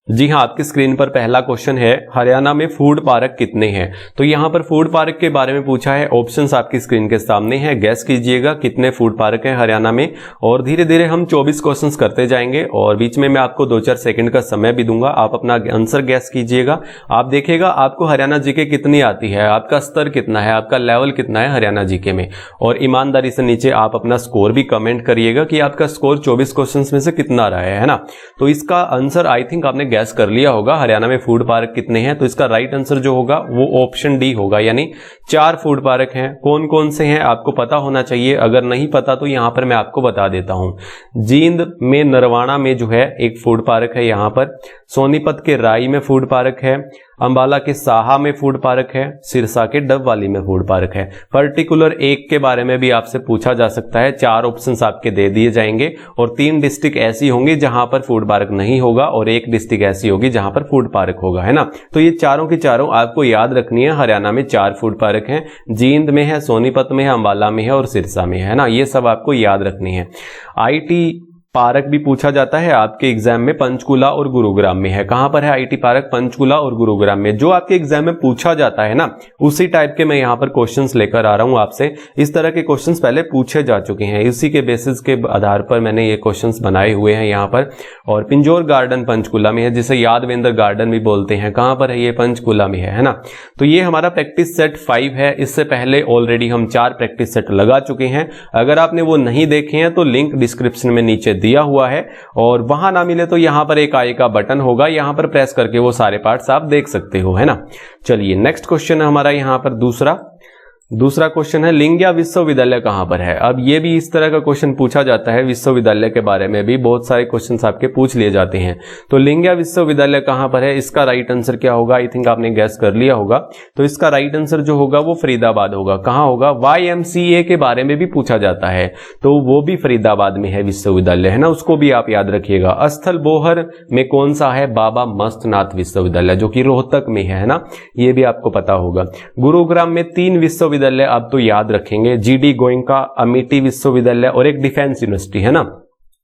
जी हाँ, आपकी स्क्रीन पर पहला क्वेश्चन है, हरियाणा में फूड पार्क कितने हैं। तो यहाँ पर फूड पार्क के बारे में पूछा है। ऑप्शंस आपकी स्क्रीन के सामने हैं, गैस कीजिएगा कितने फूड पार्क हैं हरियाणा में। और धीरे धीरे हम 24 क्वेश्चंस करते जाएंगे और बीच में मैं आपको 2-4 सेकंड का समय भी दूंगा। आप अपना आंसर गैस कीजिएगा। आप देखिएगा आपको हरियाणा जीके कितनी आती है, आपका स्तर कितना है, आपका लेवल कितना है हरियाणा जीके में। और ईमानदारी से नीचे आप अपना स्कोर भी कमेंट करिएगा कि आपका स्कोर 24 क्वेश्चन में से कितना रहा है ना। तो इसका आंसर आई थिंक आपने गैस कर लिया होगा, हरियाणा में फूड पार्क कितने हैं। तो इसका राइट आंसर जो होगा वो ऑप्शन डी होगा, यानी 4 फूड पार्क हैं। कौन कौन से हैं आपको पता होना चाहिए, अगर नहीं पता तो यहां पर मैं आपको बता देता हूं। जींद में नरवाना में जो है एक फूड पार्क है, यहां पर सोनीपत के राई में फूड पार्क है, अंबाला के साहा में फूड पार्क है, सिरसा के डबवाली में फूड पार्क है। पर्टिकुलर एक के बारे में भी आपसे पूछा जा सकता है। 4 ऑप्शंस आपके दे दिए जाएंगे और 3 डिस्ट्रिक्ट ऐसी होंगी जहां पर फूड पार्क नहीं होगा और 1 डिस्ट्रिक्ट ऐसी होगी जहां पर फूड पार्क होगा, है ना। तो ये चारों की चारों आपको याद रखनी है। हरियाणा में 4 फूड पार्क हैं, जींद में है, सोनीपत में है, अंबाला में है और सिरसा में है ना। ये सब आपको याद रखनी है। आईटी पार्क भी पूछा जाता है आपके एग्जाम में, पंचकुला और गुरुग्राम में है। कहां पर है आईटी पार्क? पंचकुला और गुरुग्राम में। जो आपके एग्जाम में पूछा जाता है ना, उसी टाइप के मैं यहां पर क्वेश्चंस लेकर आ रहा हूं आपसे। इस तरह के क्वेश्चंस पहले पूछे जा चुके हैं, इसी के बेसिस के आधार पर मैंने ये क्वेश्चंस बनाए हुए हैं यहां पर। और पिंजौर गार्डन पंचकुला में है, जिसे यादवेंद्र गार्डन भी बोलते हैं। कहां पर है ये? पंचकुला में है ना। तो ये हमारा प्रैक्टिस सेट 5 है। इससे पहले ऑलरेडी हम 4 प्रैक्टिस सेट लगा चुके हैं। अगर आपने वो नहीं देखे हैं तो लिंक डिस्क्रिप्शन में नीचे दिया हुआ है, और वहां ना मिले तो यहां पर एक आई का बटन होगा, यहां पर प्रेस करके वो सारे पार्ट्स आप देख सकते हो, है ना। चलिए नेक्स्ट क्वेश्चन है हमारा यहां पर दूसरा क्वेश्चन है, लिंगिया विश्वविद्यालय कहां पर है। अब ये भी इस तरह का क्वेश्चन पूछा जाता है, विश्वविद्यालय के बारे में भी बहुत सारे क्वेश्चंस आपके पूछ लिए जाते हैं। तो लिंगिया विश्वविद्यालय कहां पर है, इसका राइट आंसर क्या होगा? आई थिंक आपने गैस कर लिया होगा। तो इसका राइट आंसर जो होगा वो फरीदाबाद होगा। कहां होगा? YMCA के बारे में भी पूछा जाता है, तो वो भी फरीदाबाद में है विश्वविद्यालय, है ना, उसको भी आप याद रखिएगा। अस्थल बोहर में कौन सा है? बाबा मस्तनाथ विश्वविद्यालय, जो कि रोहतक में है ना, ये भी आपको पता होगा। गुरुग्राम में 3 विश्वविद्यालय आप तो याद रखेंगे, GD गोयनका, अमेठी विश्वविद्यालय और एक डिफेंस यूनिवर्सिटी, है ना।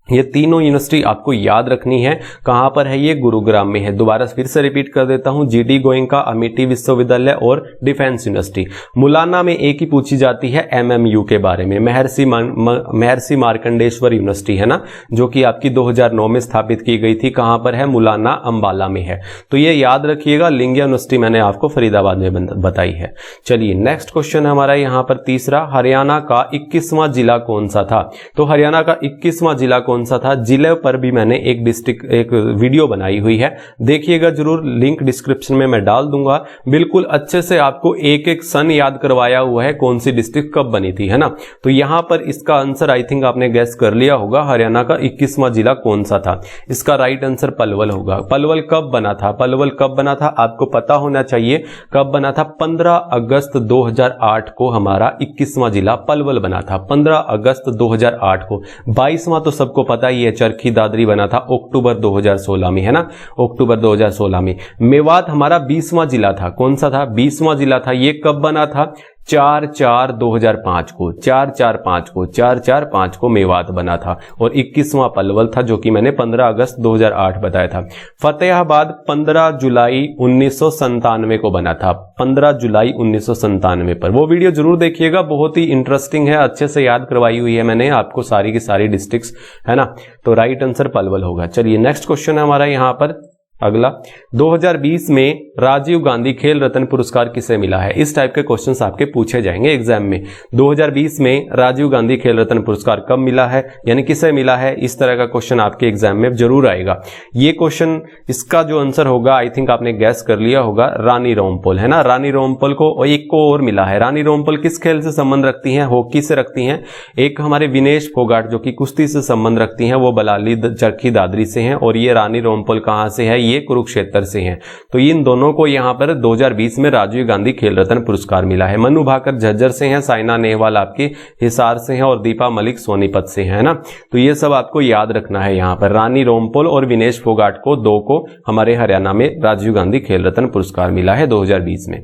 ये तीनों यूनिवर्सिटी आपको याद रखनी है। कहां पर है ये? गुरुग्राम में है। दोबारा फिर से रिपीट कर देता हूं, GD गोयनका, अमेठी विश्वविद्यालय और डिफेंस यूनिवर्सिटी। मुलाना में एक ही पूछी जाती है MMU के बारे में, महर्षि मार्कंडेश्वर यूनिवर्सिटी, है ना, जो कि आपकी 2009 में स्थापित की गई थी। कहां पर है? मुलाना अंबाला में है। तो ये याद रखिएगा। लिंगिया यूनिवर्सिटी मैंने आपको फरीदाबाद में बताई है। चलिए नेक्स्ट क्वेश्चन हमारा यहां पर तीसरा, हरियाणा का 21वां जिला कौन सा था। तो हरियाणा का 21वां जिला कौन सा था? जिले पर भी मैंने एक वीडियो बनाई हुई है, देखिएगा जरूर, लिंक डिस्क्रिप्शन में मैं डाल दूंगा। बिल्कुल अच्छे से आपको एक एक सन याद करवाया हुआ है, कौन सी डिस्ट्रिक्ट कब बनी थी, है ना। तो यहां पर इसका आंसर आई थिंक आपने गैस कर लिया होगा, हरियाणा का 21वां जिला कौन सा था। इसका राइट आंसर पलवल होगा। पलवल कब बना था? पलवल कब बना था आपको पता होना चाहिए। कब बना था? 15 अगस्त 2008 को हमारा 21वां जिला पलवल बना था। 15 अगस्त 2008 को। 22वां तो सबको पता ही है, चरखी दादरी बना था अक्टूबर 2016 में, है ना, अक्टूबर 2016 में। मेवात हमारा 20वां जिला था। कौन सा था? 20वां जिला था। ये कब बना था? 4/4/2005 को, 4/4/5 को मेवात बना था। और 21वां पलवल था, जो कि मैंने 15 अगस्त 2008 बताया था। फतेहाबाद 15 जुलाई 1997 को बना था, 15 जुलाई 1997 पर। वो वीडियो जरूर देखिएगा, बहुत ही इंटरेस्टिंग है, अच्छे से याद करवाई हुई है मैंने आपको सारी की सारी डिस्ट्रिक्ट्स, है ना। तो राइट आंसर पलवल होगा। चलिए नेक्स्ट क्वेश्चन है हमारा यहां पर अगला, 2020 में राजीव गांधी खेल रत्न पुरस्कार किसे मिला है। इस टाइप के क्वेश्चंस आपके पूछे जाएंगे एग्जाम में। 2020 में राजीव गांधी खेल रत्न पुरस्कार कब मिला है, यानी किसे मिला है, इस तरह का क्वेश्चन आपके एग्जाम में जरूर आएगा। ये क्वेश्चन, इसका जो आंसर होगा आई थिंक आपने गैस कर लिया होगा, रानी रोमपोल, है ना। रानी रोमपोल को एक को और मिला है। रानी रोमपोल किस खेल से संबंध रखती हैं? हॉकी से रखती हैं। एक हमारे विनेश फोगाट जो कि कुश्ती से संबंध रखती हैं, वो बलाली चरखी दादरी से हैं। और ये रानी रोमपोल कहां से है? ये कुरुक्षेत्र से हैं। तो इन दोनों को यहां पर 2020 में राजीव गांधी खेल रत्न पुरस्कार मिला है। मनु भाकर झज्जर से हैं, साइना नेहवाल आपके हिसार से हैं और दीपा मलिक सोनीपत से हैं, ना। तो ये सब आपको याद रखना है। यहां पर रानी रोमपोल और विनेश फोगाट को, 2 को हमारे हरियाणा में राजीव गांधी खेल रत्न पुरस्कार मिला है 2020 में।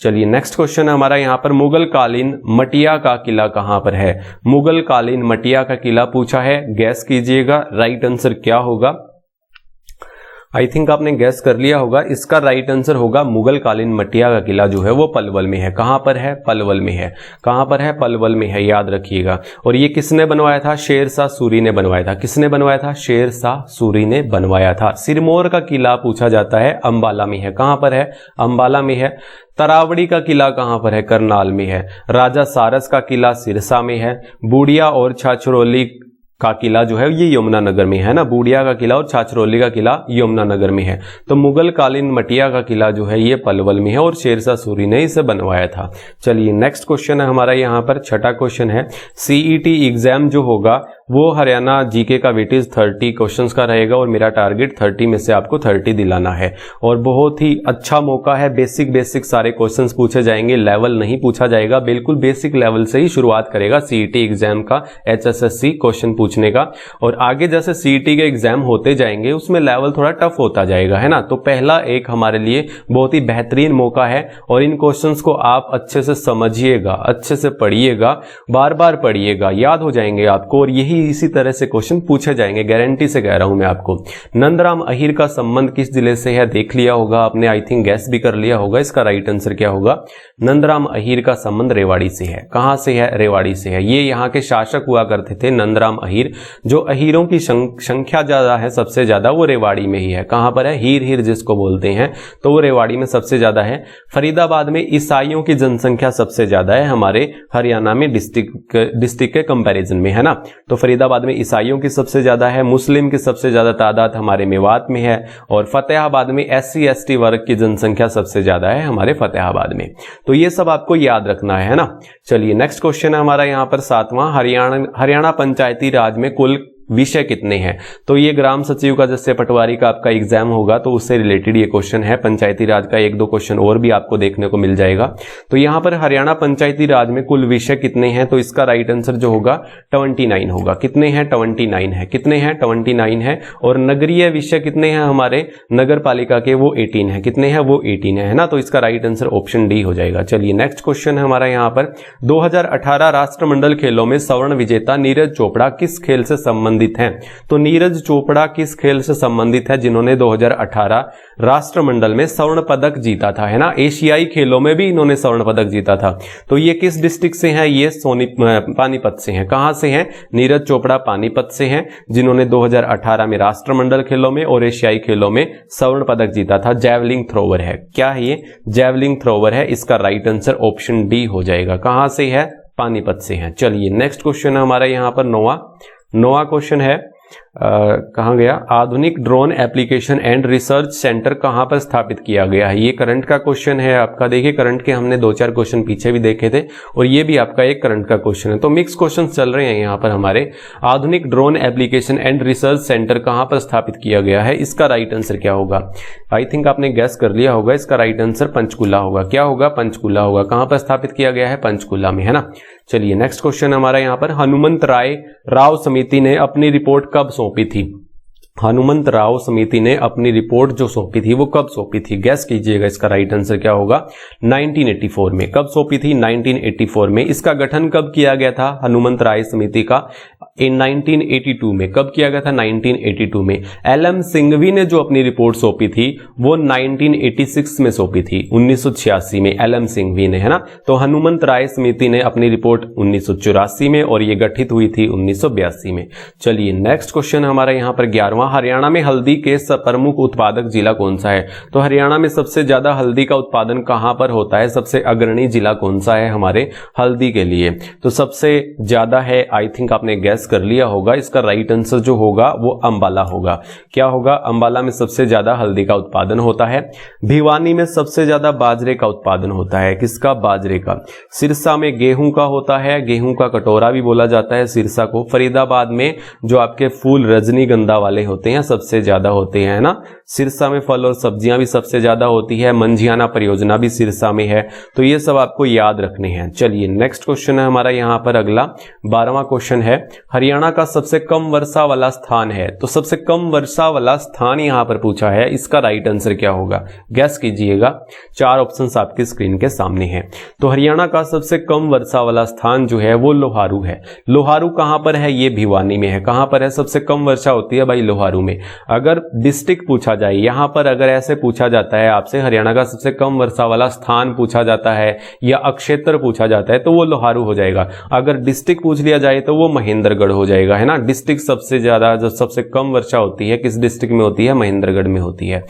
चलिए नेक्स्ट क्वेश्चन है हमारा यहां पर, मुगल कालीन मटिया का किला कहां पर है। मुगल कालीन मटिया का किला पूछा है, गैस कीजिएगा राइट आंसर क्या होगा। आई थिंक आपने गैस कर लिया होगा, इसका राइट आंसर होगा मुगल कालीन मटिया का किला जो है वो पलवल में है। कहां पर है? पलवल में है। कहां पर है? पलवल में है, याद रखिएगा। और ये किसने बनवाया था? शेरशाह सूरी ने बनवाया था। किसने बनवाया था? शेरशाह सूरी ने बनवाया था। सिरमौर का किला पूछा जाता है, अंबाला में है। कहां पर है? अंबाला में है। तरावड़ी का किला कहां पर है? करनाल में है। राजा सारस का किला सिरसा में है। बूडिया और छाछरौली का किला जो है ये यमुनानगर में है ना। बूडिया का किला और छाछरौली का किला यमुनानगर में है। तो मुगल कालीन मटिया का किला जो है ये पलवल में है और शेरशाह सूरी ने इसे बनवाया था। चलिए नेक्स्ट क्वेश्चन है हमारा यहाँ पर, छठा क्वेश्चन है। सीईटी एग्जाम जो होगा वो हरियाणा जीके का वेटेज 30 क्वेश्चंस का रहेगा और मेरा टारगेट 30 में से आपको 30 दिलाना है। और बहुत ही अच्छा मौका है, बेसिक सारे क्वेश्चंस पूछे जाएंगे, लेवल नहीं पूछा जाएगा, बिल्कुल बेसिक लेवल से ही शुरुआत करेगा सीईटी एग्जाम का HSSC क्वेश्चन पूछने का। और आगे जैसे सीईटी के एग्जाम होते जाएंगे उसमें लेवल थोड़ा टफ होता जाएगा, है ना। तो पहला एक हमारे लिए बहुत ही बेहतरीन मौका है और इन क्वेश्चंस को आप अच्छे से समझिएगा, अच्छे से पढ़िएगा, बार बार पढ़िएगा, याद हो जाएंगे आपको और यही इसी तरह से क्वेश्चन पूछे जाएंगे, गारंटी से कह रहा हूं मैं आपको। नंदराम अहीर का संबंध किस जिले से है? देख लिया होगा आपने, आई थिंक गैस भी कर लिया होगा। इसका राइट आंसर क्या होगा? नंदराम अहीर का संबंध रेवाड़ी से है। कहां से है? रेवाड़ी से है। ये यहाँ के शासक हुआ करते थे नंदराम अहीर। जो अहीरों की संख्या ज्यादा है, सबसे ज्यादा, वो रेवाड़ी में ही है। कहां पर है? हीर जिसको बोलते हैं, तो वो रेवाड़ी में सबसे ज्यादा है। फरीदाबाद में ईसाइयों की जनसंख्या सबसे ज्यादा है हमारे हरियाणा में डिस्ट्रिक्ट के कंपैरिजन में, है ना। तो फरीदाबाद में ईसाइयों की सबसे ज्यादा है। मुस्लिम की सबसे ज्यादा तादाद हमारे मेवात में है। और फतेहाबाद में SC ST वर्ग की जनसंख्या सबसे ज्यादा है हमारे फतेहाबाद में। तो ये सब आपको याद रखना है ना। चलिए नेक्स्ट क्वेश्चन है हमारा यहाँ पर 7वां। हरियाणा पंचायती राज में कुल विषय कितने हैं? तो ये ग्राम सचिव का जैसे पटवारी का आपका एग्जाम होगा तो उससे रिलेटेड ये क्वेश्चन है। पंचायती राज का 1-2 क्वेश्चन और भी आपको देखने को मिल जाएगा। तो यहां पर हरियाणा पंचायती राज में कुल विषय कितने हैं? तो इसका राइट आंसर जो होगा 29 होगा। कितने हैं? 29 है। कितने हैं? 29 है। और नगरीय विषय कितने हैं हमारे नगर पालिका के? वो 18 है। कितने हैं? वो 18 है ना। तो इसका राइट आंसर ऑप्शन डी हो जाएगा। चलिए नेक्स्ट क्वेश्चन है हमारा यहाँ पर। 2018 राष्ट्रमंडल खेलों में स्वर्ण विजेता नीरज चोपड़ा किस खेल से संबंधित हैं? तो नीरज चोपड़ा किस खेल से संबंधित है जिन्होंने 2018 राष्ट्रमंडल में स्वर्ण पदक जीता था, है ना। एशियाई खेलों में भी इन्होंने स्वर्ण पदक जीता था। तो ये किस डिस्ट्रिक्ट से हैं? ये पानीपत से हैं। कहां से हैं? नीरज चोपड़ा पानीपत से हैं, जिन्होंने 2018 में राष्ट्रमंडल खेलों में और एशियाई खेलों में स्वर्ण पदक जीता था। जैवलिंग थ्रोवर है। क्या है ये? जैवलिंग थ्रोवर है। इसका राइट आंसर ऑप्शन डी हो जाएगा। कहां से है? पानीपत से हैं। चलिए नेक्स्ट क्वेश्चन है हमारा यहाँ पर 9वां क्वेश्चन है। कहां गया? आधुनिक drone application and research centre कहां पर स्थापित किया गया है? ये करंट का क्वेश्चन है आपका। देखिए करंट के हमने 2-4 क्वेश्चन पीछे भी देखे थे और ये भी आपका एक करंट का क्वेश्चन है। तो मिक्स क्वेश्चन चल रहे हैं यहाँ पर हमारे। आधुनिक drone application and research centre कहां पर स्थापित किया गया है? इसका राइट आंसर क्या होगा? आई थिंक आपने गैस कर लिया होगा। इसका राइट आंसर पंचकुला होगा। क्या होगा? पंचकुला होगा। कहां पर स्थापित किया गया है? पंचकुला में, है ना। चलिए नेक्स्ट क्वेश्चन हमारा यहाँ पर। हनुमंत राव समिति ने अपनी रिपोर्ट कब सौंपी थी? हनुमंत राव समिति ने अपनी रिपोर्ट जो सौंपी थी वो कब सौंपी थी? गैस कीजिएगा। इसका राइट आंसर क्या होगा? 1984 में। कब सौंपी थी? 1984 में। इसका गठन कब किया गया था हनुमंत राय समिति का? इन 1982 में। कब किया गया था? 1982 में। LM सिंघवी ने जो अपनी रिपोर्ट सौंपी थी वो 1986 में सौंपी थी, 1986 में LM सिंघवी ने, है ना। तो हनुमंत राय समिति ने अपनी रिपोर्ट 1984 में और ये गठित हुई थी 1982 में। चलिए नेक्स्ट क्वेश्चन हमारा यहाँ पर 11वां। हरियाणा में हल्दी के प्रमुख उत्पादक जिला कौन सा है? तो हरियाणा में सबसे ज्यादा हल्दी का उत्पादन कहां पर होता है? सबसे अग्रणी जिला कौन सा है हमारे हल्दी के लिए? तो सबसे ज्यादा है, आई थिंक आपने गैस कर लिया होगा। इसका राइट आंसर जो होगा वो अंबाला होगा। क्या होगा? अंबाला में सबसे ज्यादा हल्दी का उत्पादन होता है। भिवानी में सबसे ज्यादा बाजरे का उत्पादन होता है। किसका? बाजरे का। सिरसा में गेहूं का होता है, गेहूं का कटोरा भी बोला जाता है सिरसा को। फरीदाबाद में जो आपके फूल रजनीगंधा वाले होते हैं सबसे ज्यादा होते हैं, ना। सिरसा में फल और सब्जियां भी सबसे ज्यादा होती है। मंझियाना परियोजना भी सिरसा में है। तो ये सब आपको याद रखने हैं। चलिए नेक्स्ट क्वेश्चन है हमारा यहाँ पर अगला 12वां क्वेश्चन है। हरियाणा का सबसे कम वर्षा वाला स्थान है। तो सबसे कम वर्षा वाला स्थान यहां पर पूछा है, इसका राइट आंसर क्या होगा, गैस कीजिएगा। 4 ऑप्शंस आपकी स्क्रीन के सामने हैं। तो हरियाणा का सबसे कम वर्षा वाला स्थान जो है वो लोहारू है। लोहारू कहां पर है, ये भिवानी में है। कहां पर है सबसे कम वर्षा होती है भाई, लोहारू में। अगर डिस्ट्रिक्ट पूछा जाए यहां पर, अगर ऐसे पूछा जाता है आपसे हरियाणा का सबसे कम वर्षा वाला स्थान पूछा जाता है या अक्षेत्र पूछा जाता है तो वो लोहारू हो जाएगा। अगर डिस्ट्रिक्ट पूछ लिया जाए तो वो महेंद्रगढ़ हो जाएगा, है ना। डिस्ट्रिक्ट सबसे ज्यादा, जो सबसे कम वर्षा होती है किस डिस्ट्रिक्ट में होती है, महेंद्रगढ़ में होती है।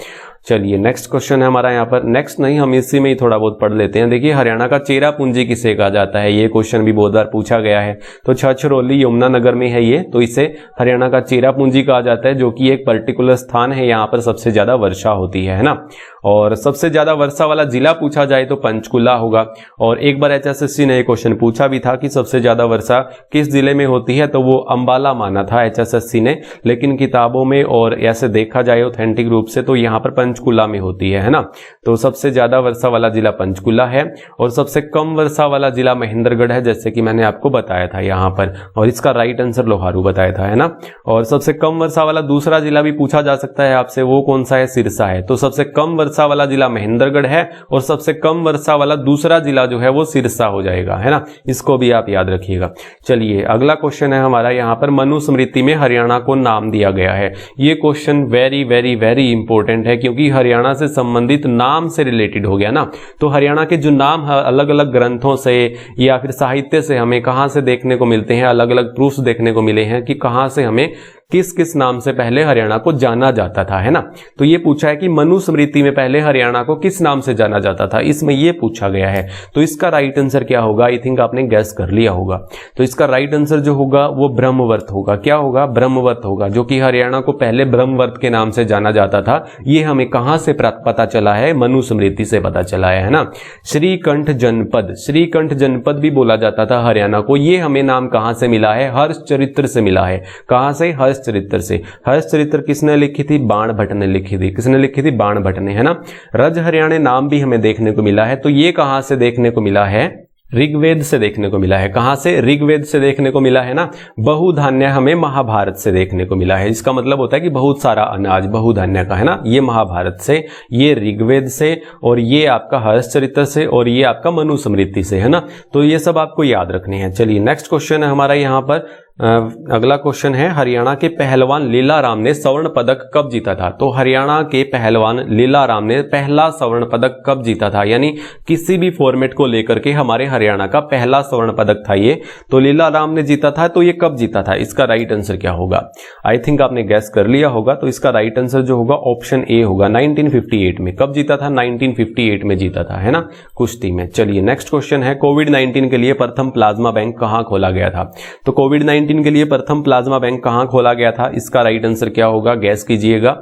चलिए नेक्स्ट क्वेश्चन है हमारा यहाँ पर, नेक्स्ट नहीं हम इसी में ही थोड़ा बहुत पढ़ लेते हैं। देखिए हरियाणा का चेरापूंजी किसे कहा जाता है, ये क्वेश्चन भी बहुत बार पूछा गया है। तो छछरौली यमुनानगर में है ये, तो इसे हरियाणा का चेरापूंजी कहा जाता है, जो कि एक पर्टिकुलर स्थान है, यहाँ पर सबसे ज्यादा वर्षा होती है ना। और सबसे ज्यादा वर्षा वाला जिला पूछा जाए तो पंचकुला होगा। और एक बार HSSC ने क्वेश्चन पूछा भी था कि सबसे ज्यादा वर्षा किस जिले में होती है, तो वो अंबाला माना था HSSC ने, लेकिन किताबों में और ऐसे देखा जाए ऑथेंटिक रूप से तो यहाँ पर पंचकुला में होती है ना। तो सबसे ज्यादा वर्षा वाला जिला पंचकुला है और सबसे कम वर्षा वाला जिला महेंद्रगढ़ है, जैसे कि मैंने आपको बताया था यहाँ पर। और इसका राइट आंसर लोहारू बताया था, है ना। और सबसे कम वर्षा वाला दूसरा जिला भी पूछा जा सकता है आपसे, वो कौन सा है, सिरसा है। तो सबसे कम वर्षा वाला जिला महेंद्रगढ़ है और सबसे कम वर्षा वाला दूसरा जिला जो है वो सिरसा हो जाएगा, है ना। इसको भी आप याद रखिएगा। चलिए अगला क्वेश्चन है हमारा यहाँ पर, मनुस्मृति में हरियाणा को नाम दिया गया है। ये question very very very important है, क्योंकि हरियाणा से संबंधित नाम से रिलेटेड हो गया ना। तो हरियाणा के जो नाम है अलग अलग ग्रंथों से या फिर साहित्य से हमें कहां से देखने को मिलते हैं, अलग अलग प्रूफ्स देखने को मिले हैं कि कहां से हमें किस किस नाम से पहले हरियाणा को जाना जाता था, है ना। तो ये पूछा है कि मनुस्मृति में पहले हरियाणा को किस नाम से जाना जाता था, इसमें ये पूछा गया है। तो इसका राइट आंसर क्या होगा, आई थिंक आपने गैस कर लिया होगा। तो इसका राइट आंसर जो होगा वो ब्रह्मवर्त होगा। क्या होगा, ब्रह्मवर्त होगा, जो कि हरियाणा को पहले ब्रह्मवर्त के नाम से जाना जाता था। ये हमें कहां से पता चला है, मनुस्मृति से पता चला है ना। श्रीकंठ जनपद, श्रीकंठ जनपद भी बोला जाता था हरियाणा को। ये हमें नाम कहां से मिला है, हर्षचरित्र से मिला है। कहां से, हर्षचरित्र से। हर्षचरित्र किसने लिखी थी, बाण भट्ट ने लिखी थी। किसने लिखी थी, बाण भट्ट ने, है ना। रज हरियाणा नाम भी हमें देखने को मिला है। तो ये कहां से देखने को मिला है, ऋग्वेद से देखने को मिला है। कहां से, ऋग्वेद से देखने को मिला है ना। बहुधान्य हमें महाभारत से देखने को मिला है। इसका मतलब होता है कि बहुत सारा अनाज बहुधान्य का, है ना। ये महाभारत से, ये ऋग्वेद से, और ये आपका हर्षचरित्र से, और ये आपका मनुस्मृति से, है ना। तो ये सब आपको याद रखने हैं। चलिए नेक्स्ट क्वेश्चन है हमारा यहाँ पर, अगला क्वेश्चन है, हरियाणा के पहलवान लीलाराम ने स्वर्ण पदक कब जीता था। तो हरियाणा के पहलवान लीलाराम ने पहला स्वर्ण पदक कब जीता था, यानी किसी भी फॉर्मेट को लेकर के हमारे हरियाणा का पहला स्वर्ण पदक था ये। तो लीलाराम ने जीता था, तो ये कब जीता था, इसका राइट आंसर क्या होगा। आई थिंक आपने गैस कर लिया होगा। तो इसका राइट आंसर जो होगा ऑप्शन ए होगा, 1958 में। कब जीता था, 1958 में जीता था, है ना, कुश्ती में। चलिए नेक्स्ट क्वेश्चन है, कोविड-19 के लिए प्रथम प्लाज्मा बैंक कहां खोला गया था। तो कोविड-19 के लिए प्रथम प्लाज्मा बैंक कहां खोला गया था, इसका राइट आंसर क्या होगा, गैस कीजिएगा।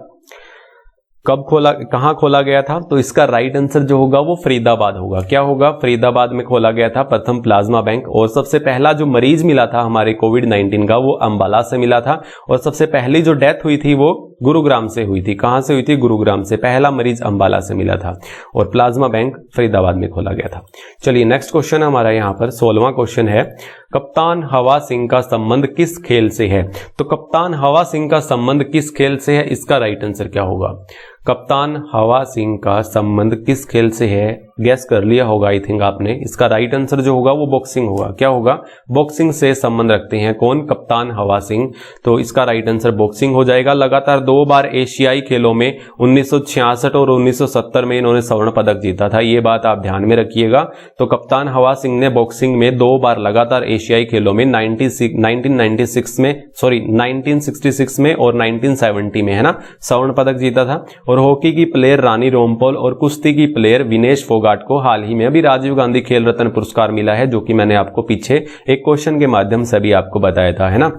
कब खोला, कहां खोला गया था। तो इसका राइट आंसर जो होगा वो फरीदाबाद होगा। क्या होगा, फरीदाबाद में खोला गया था प्रथम प्लाज्मा बैंक। और सबसे पहला जो मरीज मिला था हमारे कोविड-19 का वो अंबाला से मिला था। और सबसे पहली जो डेथ हुई थी वो गुरुग्राम से हुई थी। कहां से हुई थी, गुरुग्राम से। पहला मरीज अंबाला से मिला था और प्लाज्मा बैंक फरीदाबाद में खोला गया था। चलिए नेक्स्ट क्वेश्चन हमारा यहाँ पर 16वां क्वेश्चन है, कप्तान हवा सिंह का संबंध किस खेल से है। तो कप्तान हवा सिंह का संबंध किस खेल से है, इसका राइट आंसर क्या होगा। कप्तान हवा सिंह का संबंध किस खेल से है, गैस कर लिया होगा आई थिंक आपने। इसका राइट आंसर जो होगा वो बॉक्सिंग होगा। क्या होगा, बॉक्सिंग से संबंध रखते हैं कौन, कप्तान हवा सिंह। तो इसका राइट आंसर बॉक्सिंग हो जाएगा। लगातार 2 बार एशियाई खेलों में 1966 और 1970 में इन्होंने स्वर्ण पदक जीता था, ये बात आप ध्यान में रखिएगा। तो कप्तान हवा सिंह ने बॉक्सिंग में 2 बार लगातार एशियाई खेलों में 1966 में और 1970 में, है ना, स्वर्ण पदक जीता था। और हॉकी की प्लेयर रानी रोमपोल और कुश्ती की प्लेयर विनेश फोगाट को हाल ही में अभी राजीव गांधी खेल रत्न पुरस्कार मिला है, जो कि मैंने आपको पीछे एक क्वेश्चन के माध्यम से भी आपको बताया था, है ना।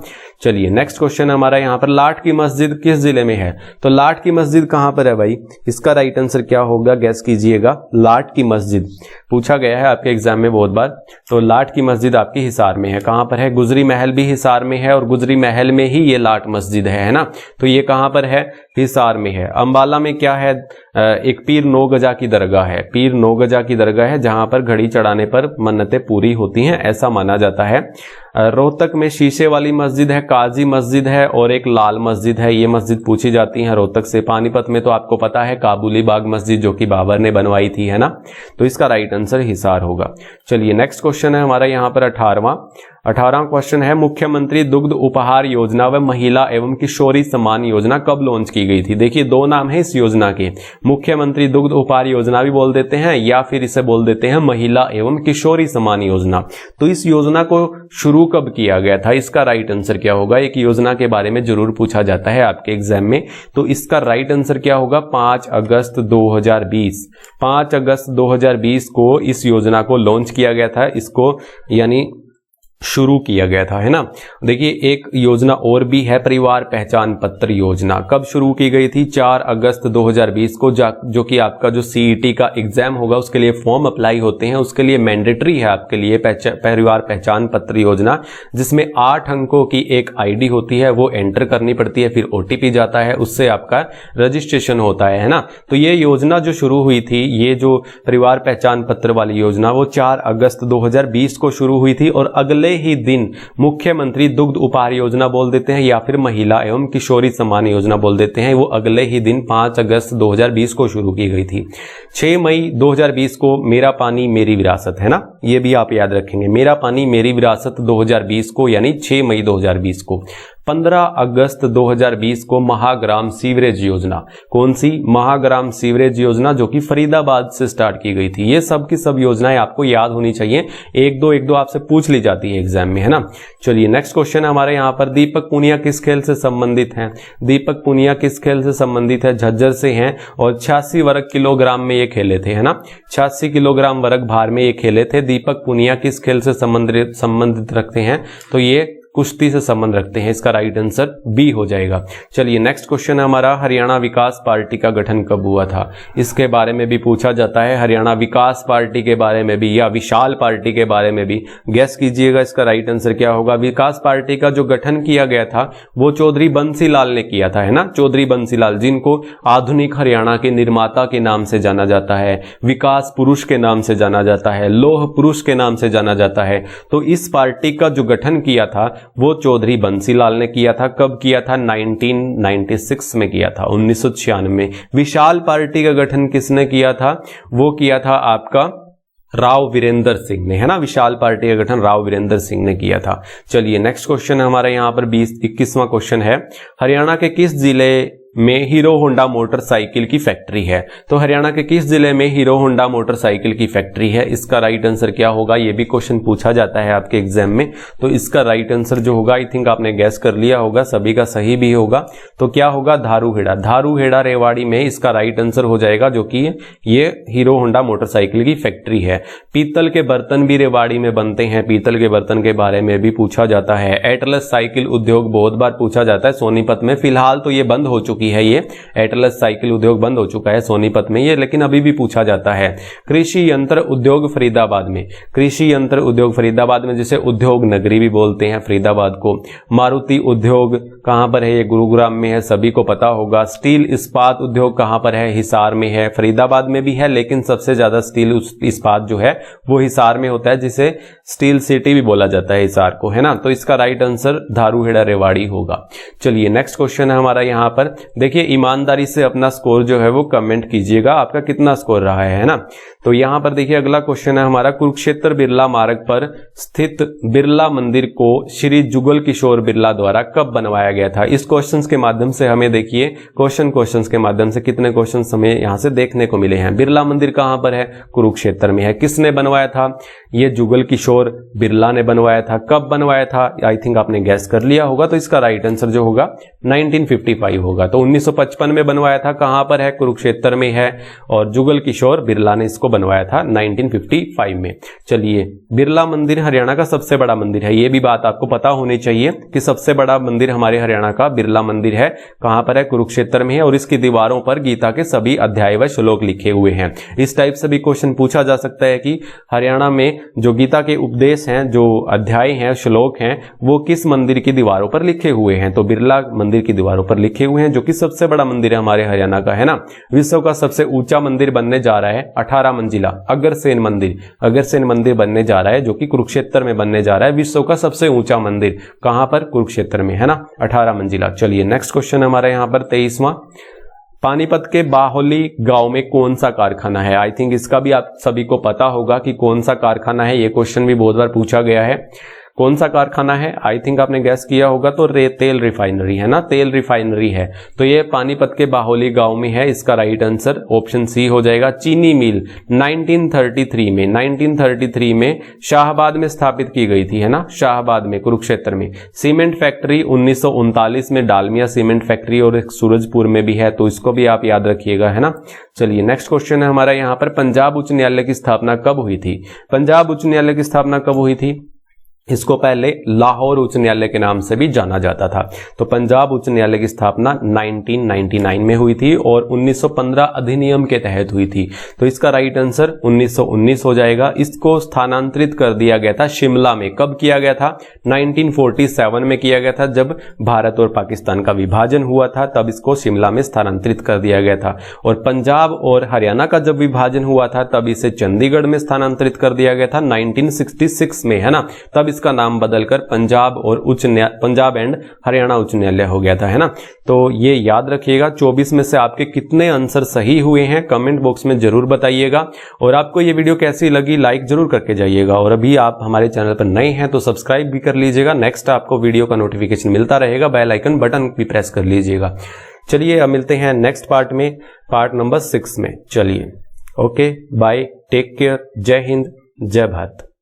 चलिए नेक्स्ट क्वेश्चन हमारा यहाँ पर, लाट की मस्जिद किस जिले में है। तो लाट की मस्जिद कहां पर है भाई, इसका राइट आंसर क्या होगा, गैस कीजिएगा। लाट की मस्जिद पूछा गया है आपके एग्जाम में बहुत बार। तो लाट की मस्जिद आपकी हिसार में है। कहां पर है, गुजरी महल भी हिसार में है और गुजरी महल में ही ये लाट मस्जिद है ना। तो ये कहां पर है, हिसार में है। अंबाला में क्या है, एक पीर 9 गजा की दरगाह है। पीर 9 गजा की दरगाह है जहां पर घड़ी चढ़ाने पर मन्नतें पूरी होती हैं, ऐसा माना जाता है। रोहतक में शीशे वाली मस्जिद है, काजी मस्जिद है और एक लाल मस्जिद है। ये मस्जिद पूछी जाती है रोहतक से। पानीपत में तो आपको पता है काबुली बाग मस्जिद जो कि बाबर ने बनवाई थी, है ना। तो इसका राइट आंसर हिसार होगा। चलिए नेक्स्ट क्वेश्चन है हमारा यहाँ पर 18वां क्वेश्चन है, मुख्यमंत्री दुग्ध उपहार योजना व महिला एवं किशोरी सम्मान योजना कब लॉन्च की गई थी। देखिए दो नाम है इस योजना के, मुख्यमंत्री दुग्ध उपहार योजना भी बोल देते हैं या फिर इसे बोल देते हैं महिला एवं किशोरी सम्मान योजना। तो इस योजना को शुरू कब किया गया था, इसका राइट आंसर क्या होगा। एक योजना के बारे में जरूर पूछा जाता है आपके एग्जाम में, तो इसका राइट आंसर क्या होगा, 5 अगस्त 2020। 5 अगस्त 2020 को इस योजना को लॉन्च किया गया था, इसको यानी शुरू किया गया था, है ना। देखिए एक योजना और भी है, परिवार पहचान पत्र योजना। कब शुरू की गई थी, 4 अगस्त 2020 को, जो कि आपका जो सीईटी का एग्जाम होगा उसके लिए फॉर्म अप्लाई होते हैं, उसके लिए मैंडेटरी है आपके लिए परिवार पहचान पत्र योजना, जिसमें 8 अंकों की एक आईडी होती है, वो एंटर करनी पड़ती है, फिर ओटीपी जाता है, उससे आपका रजिस्ट्रेशन होता है ना। तो ये योजना जो शुरू हुई थी, ये जो परिवार पहचान पत्र वाली योजना, वो 4 अगस्त 2020 को शुरू हुई थी और अगले ही दिन मुख्यमंत्री दुग्ध उपहार योजना बोल देते हैं या फिर महिला एवं किशोरी सम्मान योजना बोल देते हैं, वो अगले ही दिन 5 अगस्त 2020 को शुरू की गई थी। 6 मई 2020 को मेरा पानी मेरी विरासत, है ना, ये भी आप याद रखेंगे, मेरा पानी मेरी विरासत 2020 को, यानी 6 मई 2020 को। 15 अगस्त 2020 को महाग्राम सीवरेज योजना, कौन सी, महाग्राम सीवरेज योजना, जो कि फरीदाबाद से स्टार्ट की गई थी। ये सब की सब योजनाएं आपको याद होनी चाहिए, एक दो आपसे पूछ ली जाती है एग्जाम में, है ना। चलिए नेक्स्ट क्वेश्चन है हमारे यहाँ पर, दीपक पुनिया किस खेल से संबंधित हैं। दीपक पुनिया किस खेल से संबंधित है, झज्जर से हैं और 86 वर्ग किलोग्राम में ये खेले थे, है ना। 86 किलोग्राम वर्ग भार में ये खेले थे। दीपक पुनिया किस खेल से संबंधित रखते हैं, तो ये कुश्ती से संबंध रखते हैं, इसका राइट आंसर बी हो जाएगा। चलिए नेक्स्ट क्वेश्चन है हमारा, हरियाणा विकास पार्टी का गठन कब हुआ था, इसके बारे में भी पूछा जाता है। हरियाणा विकास पार्टी के बारे में भी या विशाल पार्टी के बारे में भी गेस कीजिएगा, इसका राइट आंसर क्या होगा। विकास पार्टी का जो गठन किया गया था वो चौधरी बंसीलाल ने किया था, है ना। चौधरी बंसीलाल, जिनको आधुनिक हरियाणा के निर्माता के नाम से जाना जाता है, विकास पुरुष के नाम से जाना जाता है, लौह पुरुष के नाम से जाना जाता है। तो इस पार्टी का जो गठन किया था वो चौधरी बंसीलाल ने किया था। कब किया था, 1996 में किया था, 1996 में। विशाल पार्टी का गठन किसने किया था, वो किया था आपका राव वीरेंद्र सिंह ने, है ना। विशाल पार्टी का गठन राव वीरेंद्र सिंह ने किया था। चलिए नेक्स्ट क्वेश्चन है हमारे यहाँ पर 21वां क्वेश्चन है, हरियाणा के किस जिले में हीरो होंडा मोटरसाइकिल की फैक्ट्री है। तो हरियाणा के किस जिले में हीरो होंडा मोटरसाइकिल की फैक्ट्री है, इसका राइट आंसर क्या होगा। ये भी क्वेश्चन पूछा जाता है आपके एग्जाम में, तो इसका राइट आंसर जो होगा, आई थिंक आपने गैस कर लिया होगा, सभी का सही भी होगा, तो क्या होगा, धारूहेड़ा। धारूहेड़ा रेवाड़ी में इसका राइट आंसर हो जाएगा, जो कि ये हीरो होंडा मोटरसाइकिल की फैक्ट्री है। पीतल के बर्तन भी रेवाड़ी में बनते हैं, पीतल के बर्तन के बारे में भी पूछा जाता है। एटलस साइकिल उद्योग बहुत बार पूछा जाता है सोनीपत में, फिलहाल तो ये बंद हो चुकी है, ये एटलस साइकिल उद्योग बंद हो चुका है सोनीपत में ये, लेकिन अभी भी पूछा जाता है। कृषि यंत्र उद्योग फरीदाबाद में, कृषि यंत्र उद्योग फरीदाबाद में, जिसे उद्योग नगरी भी बोलते हैं फरीदाबाद को। मारुति उद्योग कहां पर है, ये गुरुग्राम में है, सभी को पता होगा। स्टील इस्पात उद्योग कहां पर है, हिसार में है। फरीदाबाद में भी है, लेकिन सबसे ज्यादा स्टील इस्पात जो है वो हिसार में होता है, जिसे स्टील सिटी भी बोला जाता है हिसार को, है ना। तो इसका राइट आंसर धारूहेड़ा रेवाड़ी होगा। चलिए नेक्स्ट क्वेश्चन है हमारा यहाँ पर, देखिए ईमानदारी से अपना स्कोर जो है वो कमेंट कीजिएगा, आपका कितना स्कोर रहा है ना। तो यहां पर देखिए अगला क्वेश्चन है हमारा, कुरुक्षेत्र बिरला मार्ग पर स्थित बिरला मंदिर को श्री जुगल किशोर बिरला द्वारा कब बनवाया गया था। इस क्वेश्चंस के माध्यम से हमें देखिए क्वेश्चंस के माध्यम से कितने क्वेश्चंस हमें यहां से देखने को मिले हैं। बिरला मंदिर कहां पर है, कुरुक्षेत्र में है। किसने बनवाया था, ये जुगल किशोर बिरला ने बनवाया था। कब बनवाया था, आई थिंक आपने गैस कर लिया होगा, तो इसका राइट आंसर जो होगा 1955 होगा। तो 1955 में बनवाया था, कहां पर है, कुरुक्षेत्र में है, और जुगल किशोर बिरला ने इसको बनवाया था 1955 में। चलिए बिरला मंदिर हरियाणा का सबसे बड़ा मंदिर है, ये भी बात आपको पता होनी चाहिए कि सबसे बड़ा मंदिर हमारे हरियाणा का बिरला मंदिर है, कहां पर है? कुरुक्षेत्र में है, और इसकी दीवारों पर गीता के सभी अध्याय व श्लोक लिखे हुए हैं। इस टाइप से भी क्वेश्चन पूछा जा सकता है कि हरियाणा में जो गीता के उपदेश हैं, जो अध्याय हैं, श्लोक हैं, वो किस मंदिर की दीवारों पर लिखे हुए हैं? तो बिरला मंदिर की दीवारों पर लिखे हुए हैं, जो कि सबसे बड़ा मंदिर है हमारे हरियाणा का, है ना। विश्व का सबसे ऊंचा मंदिर बनने जा रहा है 18 मंजिला अग्रसेन मंदिर बनने जा रहा है, जो कि कुरुक्षेत्र में बनने जा रहा है। विश्व का सबसे ऊंचा मंदिर कहां पर? कुरुक्षेत्र में, है ना, 18 मंजिला। चलिए नेक्स्ट क्वेश्चन हमारा यहां पर 23वां, पानीपत के बाहोली गांव में कौन सा कारखाना है? आई थिंक इसका भी आप सभी को पता होगा कि कौन सा कारखाना है। ये क्वेश्चन भी बहुत बार पूछा गया है। कौन सा कारखाना है? आई थिंक आपने गैस किया होगा, तो तेल रिफाइनरी है ना, तेल रिफाइनरी है। तो ये पानीपत के बाहोली गांव में है। इसका राइट आंसर ऑप्शन सी हो जाएगा। चीनी मिल 1933 में शाहबाद में स्थापित की गई थी, है ना, शाहबाद में, कुरुक्षेत्र में। सीमेंट फैक्ट्री 1939 में डालमिया सीमेंट फैक्ट्री और एक सूरजपुर में भी है, तो इसको भी आप याद रखिएगा, है ना। चलिए नेक्स्ट क्वेश्चन है हमारा यहाँ पर, पंजाब उच्च न्यायालय की स्थापना कब हुई थी? पंजाब उच्च न्यायालय की स्थापना कब हुई थी? इसको पहले लाहौर उच्च न्यायालय के नाम से भी जाना जाता था। तो पंजाब उच्च न्यायालय की स्थापना 1999 में हुई थी और 1915 अधिनियम के तहत हुई थी। तो इसका राइट आंसर 1919 हो जाएगा। इसको स्थानांतरित कर दिया गया था शिमला में। कब किया गया था? 1947 में किया गया था, जब भारत और पाकिस्तान का विभाजन हुआ था, तब इसको शिमला में स्थानांतरित कर दिया गया था। और पंजाब और हरियाणा का जब विभाजन हुआ था, तब इसे चंडीगढ़ में स्थानांतरित कर दिया गया था 1966 में, है ना। तब इसका नाम बदलकर पंजाब एंड हरियाणा उच्च न्यायालय हो गया था, है ना। तो ये याद रखिएगा। 24 में से आपके कितने आंसर सही हुए हैं कमेंट बॉक्स में जरूर बताइएगा। और आपको ये वीडियो कैसी लगी लाइक जरूर करके जाइएगा। और अभी आप हमारे चैनल पर नए हैं तो सब्सक्राइब भी कर लीजिएगा। नेक्स्ट आपको वीडियो का नोटिफिकेशन मिलता रहेगा, बेल आइकन बटन भी प्रेस कर लीजिएगा। चलिए अब मिलते हैं नेक्स्ट पार्ट में, पार्ट नंबर 6 में। चलिए ओके बाय, टेक केयर, जय हिंद, जय भारत।